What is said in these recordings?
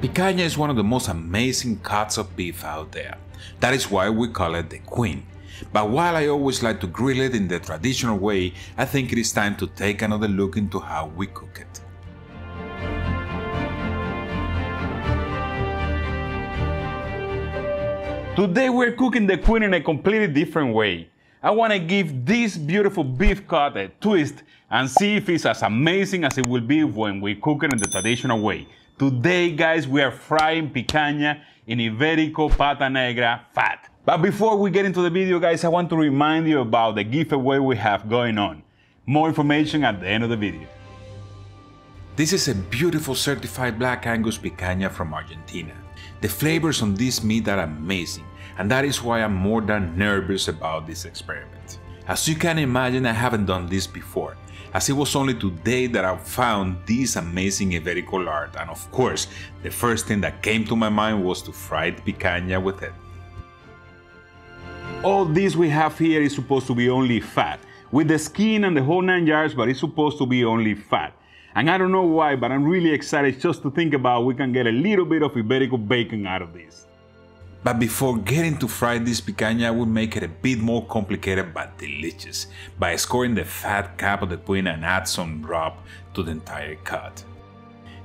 Picanha is one of the most amazing cuts of beef out there. That is why we call it the queen. But while I always like to grill it in the traditional way, I think it is time to take another look into how we cook it. Today we're cooking the queen in a completely different way. I want to give this beautiful beef cut a twist and see if it's as amazing as it will be when we cook it in the traditional way. Today, guys, we are frying picanha in Iberico Pata Negra Fat. But before we get into the video, guys, I want to remind you about the giveaway we have going on. More information at the end of the video. This is a beautiful certified Black Angus picanha from Argentina. The flavors on this meat are amazing, and that is why I'm more than nervous about this experiment. As you can imagine, I haven't done this before, as it was only today that I found this amazing Iberico lard, and of course, the first thing that came to my mind was to fry the picanha with it. All this we have here is supposed to be only fat, with the skin and the whole 9 yards, but it's supposed to be only fat. And I don't know why, but I'm really excited just to think about we can get a little bit of Iberico bacon out of this. But before getting to fry this picanha, I will make it a bit more complicated but delicious by scoring the fat cap of the queen and add some rub to the entire cut.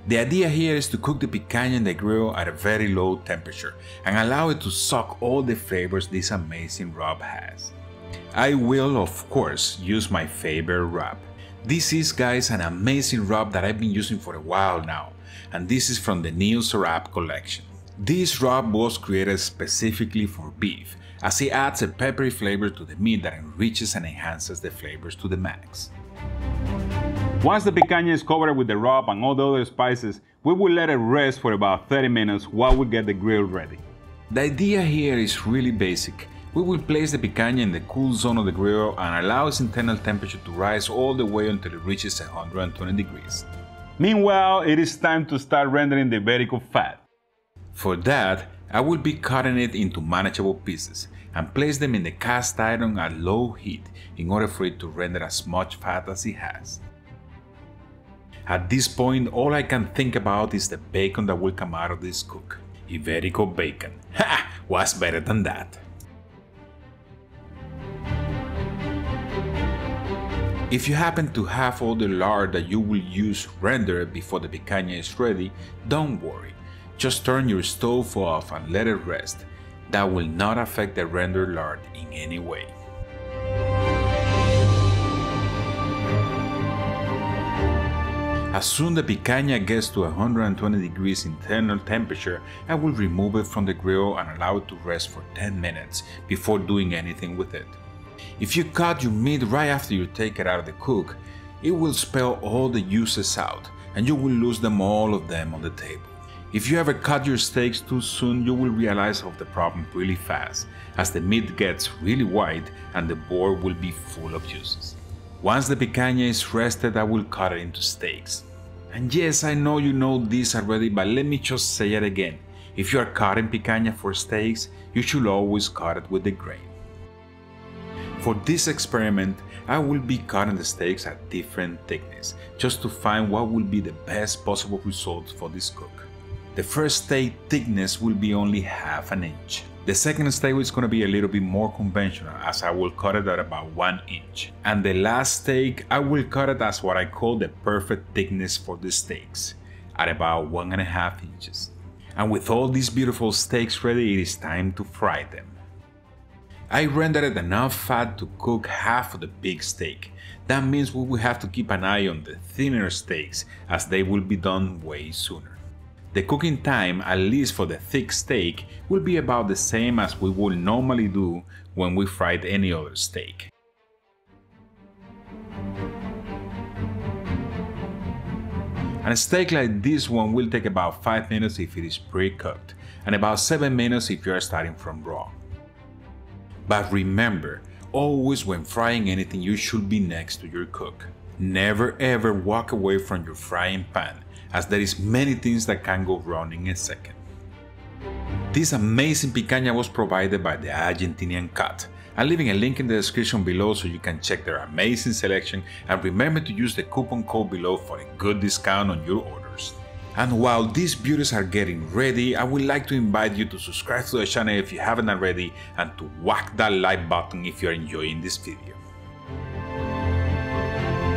The idea here is to cook the picanha in the grill at a very low temperature and allow it to suck all the flavors this amazing rub has. I will, of course, use my favorite rub. This is, guys, an amazing rub that I've been using for a while now, and this is from the new Rub collection. This rub was created specifically for beef, as it adds a peppery flavor to the meat that enriches and enhances the flavors to the max. Once the picanha is covered with the rub and all the other spices, we will let it rest for about 30 minutes while we get the grill ready. The idea here is really basic. We will place the picanha in the cool zone of the grill and allow its internal temperature to rise all the way until it reaches 120 degrees. Meanwhile, it is time to start rendering the Iberico fat. For that, I will be cutting it into manageable pieces and place them in the cast iron at low heat in order for it to render as much fat as it has. At this point, all I can think about is the bacon that will come out of this cook. Iberico bacon. Ha! What's better than that? If you happen to have all the lard that you will use rendered before the picanha is ready, don't worry. Just turn your stove off and let it rest. That will not affect the rendered lard in any way. As soon as the picanha gets to 120 degrees internal temperature, I will remove it from the grill and allow it to rest for 10 minutes before doing anything with it. If you cut your meat right after you take it out of the cook, it will spill all the juices out and you will lose all of them on the table. If you ever cut your steaks too soon, you will realize of the problem really fast, as the meat gets really white and the board will be full of juices. Once the picanha is rested, I will cut it into steaks. And yes, I know you know this already, but let me just say it again. If you are cutting picanha for steaks, you should always cut it with the grain. For this experiment, I will be cutting the steaks at different thickness, just to find what will be the best possible results for this cook. The first steak thickness will be only ½ inch. The second steak is going to be a little bit more conventional, as I will cut it at about 1 inch. And the last steak, I will cut it as what I call the perfect thickness for the steaks, at about 1½ inches. And with all these beautiful steaks ready, it is time to fry them. I rendered enough fat to cook half of the big steak. That means we will have to keep an eye on the thinner steaks, as they will be done way sooner. The cooking time, at least for the thick steak, will be about the same as we would normally do when we fried any other steak. And a steak like this one will take about 5 minutes if it is pre-cooked, and about 7 minutes if you are starting from raw. But remember, always when frying anything, you should be next to your cook. Never ever walk away from your frying pan, as there is many things that can go wrong in a second. This amazing picanha was provided by the Argentinian Cut. I'm leaving a link in the description below so you can check their amazing selection, and remember to use the coupon code below for a good discount on your orders. And while these beauties are getting ready, I would like to invite you to subscribe to the channel if you haven't already and to whack that like button if you're enjoying this video.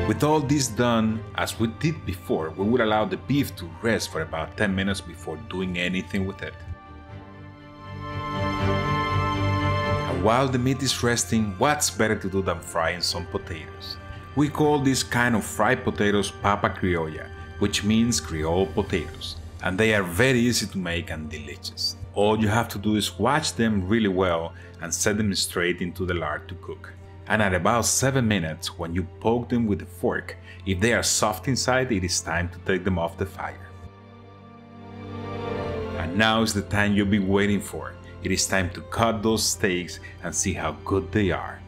With all this done, as we did before, we will allow the beef to rest for about 10 minutes before doing anything with it. And while the meat is resting, what's better to do than frying some potatoes? We call this kind of fried potatoes papa criolla, which means Creole potatoes, and they are very easy to make and delicious. All you have to do is wash them really well and set them straight into the lard to cook. And at about 7 minutes, when you poke them with a fork, if they are soft inside, it is time to take them off the fire. And now is the time you've been waiting for. It is time to cut those steaks and see how good they are.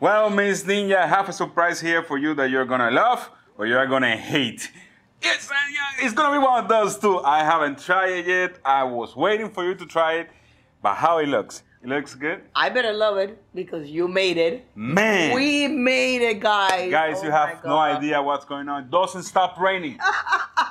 Well, Miss Ninja, I have a surprise here for you that you're gonna love or you're gonna hate. It's gonna be one of those two. I haven't tried it yet. I was waiting for you to try it, but how it looks? It looks good? I better love it because you made it. Man! We made it, guys. Guys, you have no idea what's going on. It doesn't stop raining.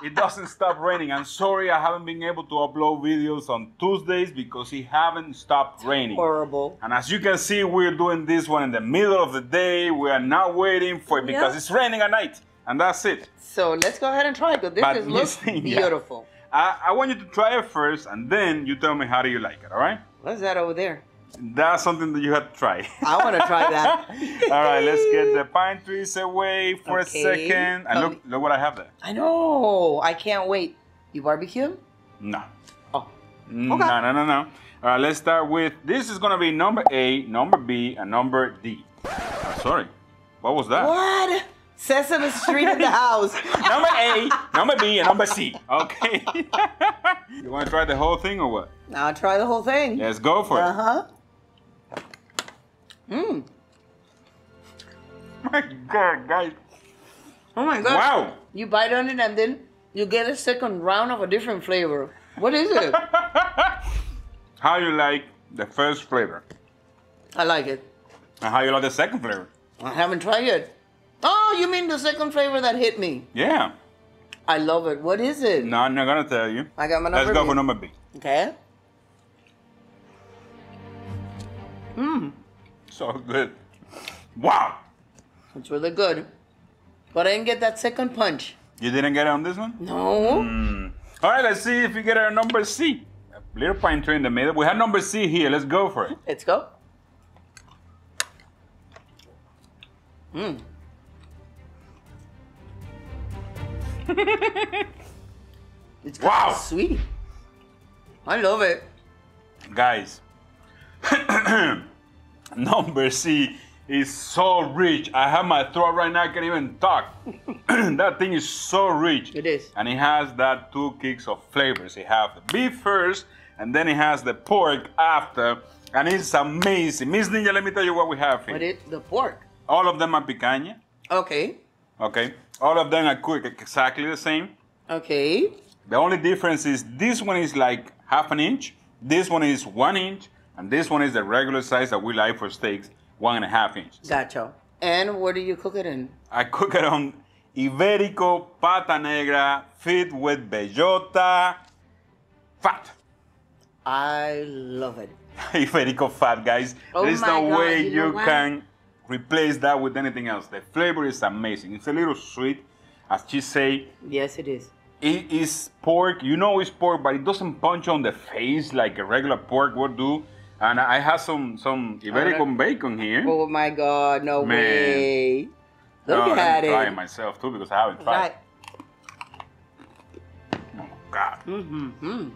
It doesn't stop raining. I'm sorry I haven't been able to upload videos on Tuesdays because it haven't stopped raining. Horrible. And as you can see, we're doing this one in the middle of the day. We are not waiting for it because it's raining at night. And that's it. So let's go ahead and try it because this looks beautiful. I want you to try it first and then you tell me how do you like it, all right? What's that over there? That's something that you have to try. I want to try that. All right, let's get the pine trees away for a second. And look what I have there. I know. I can't wait. You barbecue? No. Oh. Okay. No. All right, let's start with, this is going to be number A, number B, and number D. Oh, sorry. What was that? What? Sesame Street in the house. Number A, number B, and number C. Okay. You want to try the whole thing or what? I'll try the whole thing. Let's go for it. Uh-huh. My God, guys. Oh my God. Wow. You bite on it and then you get a second round of a different flavor. What is it? How you like the first flavor? I like it. And how you like the second flavor? I haven't tried it. Oh, you mean the second flavor that hit me? Yeah. I love it. What is it? No, I'm not going to tell you. I got my number Let's go B. for number B. Okay. So good. Wow. It's really good. But I didn't get that second punch. You didn't get it on this one? No. All right, let's see if you get a number C. A little pine tree in the middle. We have number C here. Let's go for it. Let's go. It's kind of sweet. I love it. Guys, number C is so rich. I have my throat right now, I can't even talk. That thing is so rich. It is. And it has that 2 kicks of flavors. It has the beef first, and then it has the pork after. And it's amazing. Miss Ninja, let me tell you what we have here. What is the pork? All of them are picanha. Okay. Okay. All of them are cooked exactly the same. Okay. The only difference is this one is like ½ an inch, this one is 1 inch, and this one is the regular size that we like for steaks, 1½ inch. Gotcha. And where do you cook it in? I cook it on Iberico Pata Negra Fat with bellota fat. I love it. Iberico fat, guys. Oh There's my no God, way you know you what? can replace that with anything else. The flavor is amazing. It's a little sweet, as she say. Yes, it is. It is pork. You know it's pork, but it doesn't punch on the face like a regular pork would do. And I have some Iberico bacon here. Oh my God, no Man. way. Look I'm at it. trying myself too because I haven't tried. Right. Oh my God. Mm-hmm.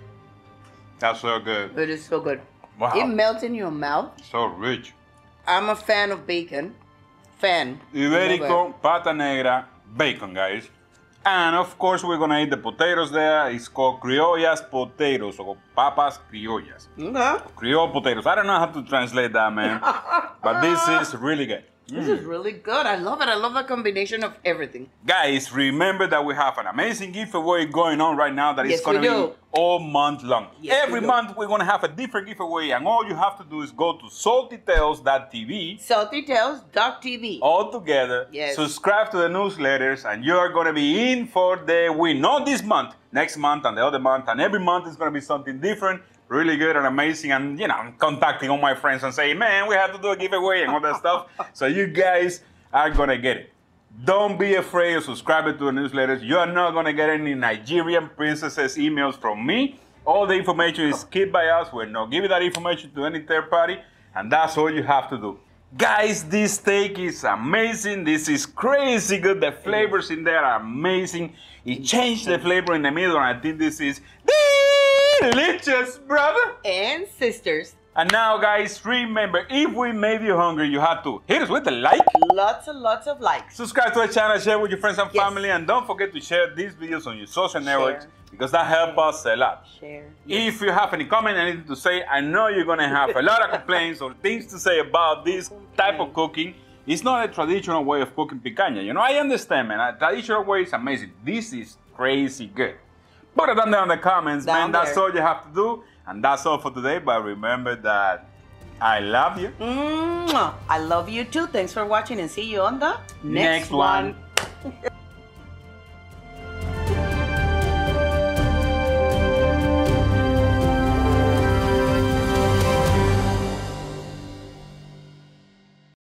That's so good. It is so good. Wow. It melts in your mouth. So rich. I'm a fan of bacon. Fan. Iberico Pata Negra bacon, guys. And of course, we're gonna eat the potatoes there. It's called criollas potatoes or papas criollas. Okay. Creole potatoes. I don't know how to translate that, man. But this is really good. This is really good. I love it. I love the combination of everything. Guys, remember that we have an amazing giveaway going on right now that is Yes, going we to do. be all month long. Yes, Every we do. month we're going to have a different giveaway, and all you have to do is go to saltytales.tv SaltyTales.tv. all together, Yes. subscribe to the newsletters, and you are going to be in for the win. Not this month, next month, and the other month, and every month is going to be something different. Really good and amazing, and you know, I'm contacting all my friends and saying, man, we have to do a giveaway and all that stuff. So you guys are gonna get it. Don't be afraid of subscribing to the newsletters. You are not gonna get any Nigerian princesses emails from me. All the information is kept by us. We're not giving that information to any third party, and that's all you have to do. Guys, this steak is amazing. This is crazy good. The flavors in there are amazing. It changed the flavor in the middle, and I think this is delicious, brother. And sisters. And now, guys, remember, if we made you hungry, you have to hit us with a like, Lots and lots of likes. subscribe to the channel, share with your friends and Yes. family, and don't forget to share these videos on your social networks because that helps us a lot. Share. If you have any comment, anything to say, I know you're going to have a lot of complaints or things to say about this type of cooking. It's not a traditional way of cooking picanha. You know, I understand, man. A traditional way is amazing. This is crazy good. Put it down there in the comments, Down man. That's there. all you have to do. And that's all for today. But remember that I love you. Mwah. I love you too. Thanks for watching and see you on the next one.